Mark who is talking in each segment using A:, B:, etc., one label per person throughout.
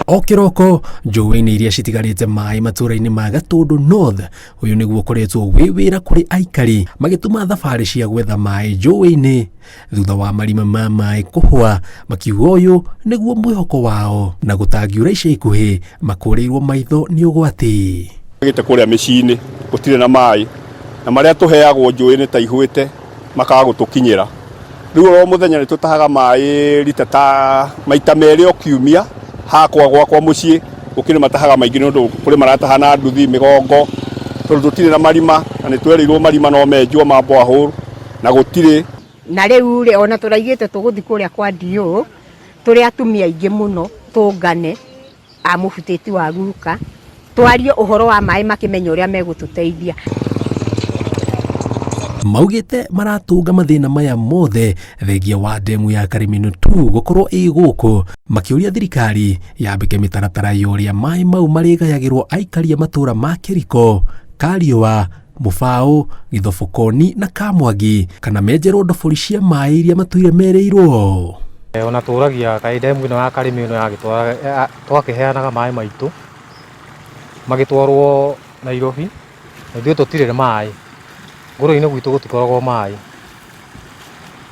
A: O kiroko njũĩ-inĩ iria citigarĩte maĩ matũra-inĩ ma Gatundu North, ũyũ nĩguo ũkoretwo wĩ wĩra kũrĩ aikari magĩtuma thabarĩ cia gwetha maĩ njũĩ-inĩ thutha wa marima ma maĩ kũhwa, makiuga ũyũ nĩguo mwĩhoko wao na gũtangiura ica ikuhĩ makũrĩirwo maitho nĩ ũgwati.
B: Gĩte kũrĩa mĩciĩ-inĩ gũtirĩ na maĩ na marĩa tũheagwo njũĩ-inĩ ta ihũĩte makaga gũtũkinyĩra. Rĩu o mũthenya nĩ tũtahaga maĩ rita ta maita merĩ o kiumia. Hakwa gwakwa mũciĩ gũkĩrĩ matahaga maingĩ nĩ ũndũ kũrĩ marataha na nduthi mĩgongo tondũ tũtirĩ na marima na nĩ twerirwo marima no menjwo ma borehole na gũtirĩ.
C: Na rĩu ona tũraigĩte tũgũthi kũrĩa kwa DO tũrĩ atumia aingĩ mũno tũngane a mũbutĩti wa guka twarie ũhoro wa maĩ makĩmenya ũrĩa megũtũteithia.
A: Maugĩte maratũnga mathĩna maya mothe thengia wa ndemu ya Karimino 2 gũkorwo ĩ gũkũ, makĩũria thirikari yambĩke mĩtaratara ya ũrĩa maĩ mau marĩgayagĩrwo aikari a matũra ma Kĩriko, Kariũa, Mũbaũ, Gĩthobokoni na Kamwangi, kana menjerwo ndobori cia maĩ iria matũire merĩirwo.
D: Ona tũragia kaĩ ndemu ĩno ya Karimino yagĩtwara twakĩheanaga maĩ maitũ magĩtwarwo Nairobi, ithuĩ tũtirĩ na maĩ. Ngũrũ-inĩ gwitũ gũtikoragwo maĩ,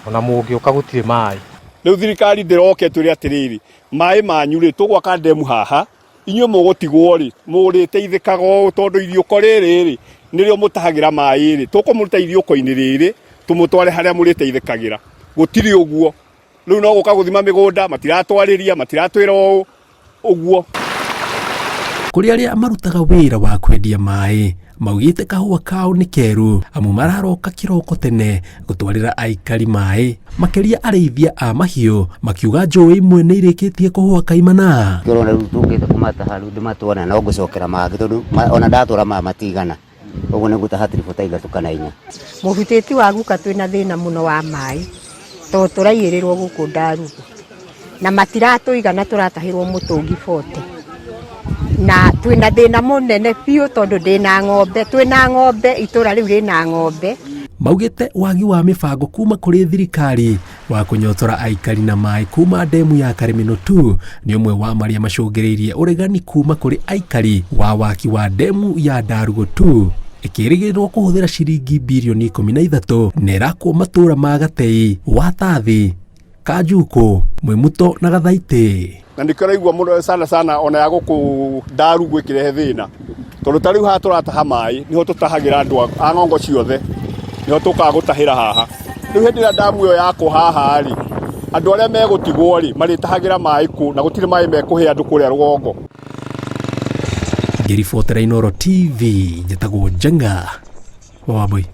D: ona mũngĩũka gũtirĩ maĩ.
B: Rĩu thirikari ndĩroke tũrĩ atĩrĩrĩ, maĩ manyu rĩ tũgwaka ndemu haha, inyuĩ mũgũtigwo rĩ mũrĩteithĩkaga ũũ tondũ iriũko rĩrĩ rĩ nĩrĩo mũtahagĩra maĩ rĩ tũkũmũruta iriũko-inĩ rĩrĩ tũmũtware harĩa mũrĩteithĩkagĩra. Gũtirĩ ũguo. Rĩu no gũka gũthima mĩgũnda matiratwarĩria matiratwĩra ũguo.
A: Kũrĩ arĩa marutaga wĩra wa kwendia maĩ maugĩte kahũa kao nĩ keru amu mararoka kĩroko tene gũtwarĩra aikari maĩ, makĩria arĩithia a mahiũ makiuga njũĩ imwe nĩ irĩkĩtie kũhũa kaimana.
E: Ngorona rĩu tũngĩte kũmataha rĩu ndĩmatwara no ngũcokera mangĩ tondũ ona ndatwara matigana, ũguo nĩ gũtaha tiribũ ithatũ kana inya.
C: Mũbutĩti wa guka twĩna thĩna mũno wa maĩ tondũ tũraiyĩrĩrwo gũkũ Ndarugu na matiratũigana, tũratahĩrwo mũtũngi 40 na twĩna thĩna mũnene biũ tondũ ndĩna ng'ombe, twĩna ng'ombe itũra rĩu rĩna ng'ombe.
A: Maugĩte wagi wa mĩbango kuma kũrĩ thirikari wa kũnyotora aikari na maĩ kuma ndemu ya Karimino 2 nĩ ũmwe wa marĩa macũngĩrĩirie ũregani kuma kũrĩ aikari wa waki wa ndemu ya Ndarugu 2 ĩkĩrĩgĩrĩrwo kũhũthĩra ciringi birioni 13 na ĩrakwo matũra ma Gatei, Watathi, Kanjuku, Mwĩmuto na Gathaitĩ.
B: Na ndĩkĩraigua mũno sana ona ya gũkũ Ndarugu ĩkĩrehe thĩna tondũ ta rĩu haha tũrataha maĩ niho tũtahagĩra andũ a ng'ongo ciothe niho tũkaga gũtahĩra haha. Rĩu hĩndĩ ĩrĩa damu ĩyo yakwo haha rĩ andũ arĩa megũtigwo rĩ marĩtahagĩra maĩ kũ na gũtirĩ maĩ mekũhe andũ kũrĩa rũgongo.
A: Ngĩribotera Inooro TV njĩtagwo Njenga wa Wambui.